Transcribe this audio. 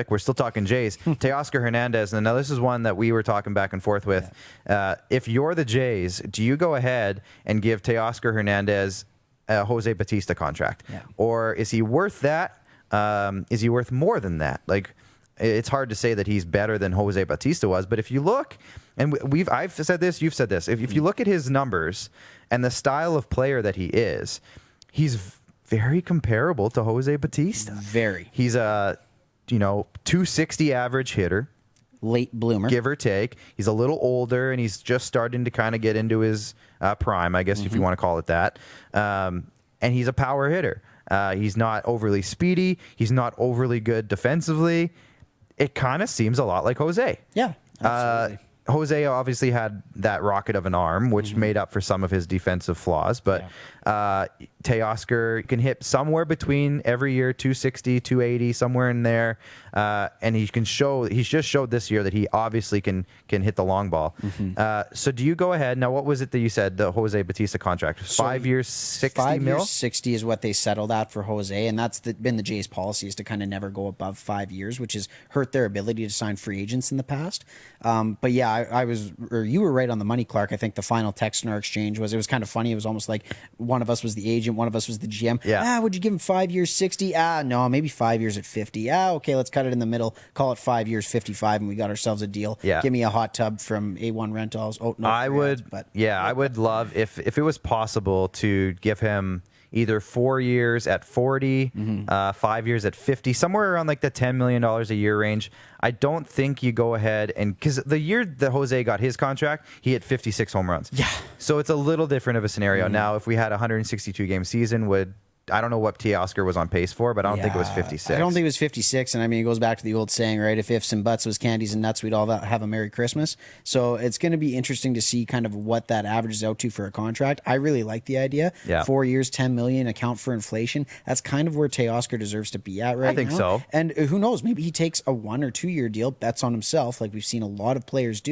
We're still talking Jays. Teoscar Hernandez, and now this is one that we were talking back and forth with. If you're the Jays, do you go ahead and give Teoscar Hernandez a Jose Bautista contract? Yeah. Or is he worth that? Is he worth more than that? Like, it's hard to say that he's better than Jose Bautista was, but if you look, and I've said this, you've said this, if you look at his numbers and the style of player that he is, he's very comparable to Jose Bautista. Very. He's a 260 average hitter, late bloomer, give or take. He's a little older, and he's just starting to kind of get into his prime, I guess, if you want to call it that. And he's a power hitter. He's not overly speedy. He's not overly good defensively. It kind of seems a lot like Jose. Yeah, absolutely. Jose obviously had that rocket of an arm, which made up for some of his defensive flaws. But Teoscar can hit somewhere between every year 260, 280, somewhere in there. And he's just showed this year that he obviously can hit the long ball. So do you go ahead? Now, what was it that you said, the Jose Bautista contract? 5 years, 60 5 mil? years, 60 is what they settled at for Jose. And that's been the Jays' policy, is to kind of never go above 5 years, which has hurt their ability to sign free agents in the past. But yeah, you were right on the money, Clark. I think the final text in our exchange it was kind of funny. It was almost like one of us was the agent, one of us was the GM. Yeah. Would you give him 5 years, 60? No, maybe 5 years at 50. Okay, let's cut it in the middle. Call it 5 years, 55, and we got ourselves a deal. Yeah. Give me a hot tub from A1 Rentals. Oh, no, I would love if it was possible to give him either 4 years at 40, 5 years at 50, somewhere around like the $10 million a year range. I don't think you go ahead because the year that Jose got his contract, he hit 56 home runs. Yeah. So it's a little different of a scenario. Now, if we had a 162 game season, I don't know what Teoscar was on pace for, but I don't think it was 56. I don't think it was 56. And I mean, it goes back to the old saying, right? If ifs and buts was candies and nuts, we'd all have a Merry Christmas. So it's going to be interesting to see kind of what that averages out to for a contract. I really like the idea. Yeah. 4 years, 10 million, account for inflation. That's kind of where Teoscar deserves to be at right now. I think so. And who knows? Maybe he takes a 1 or 2 year deal, bets on himself, like we've seen a lot of players do.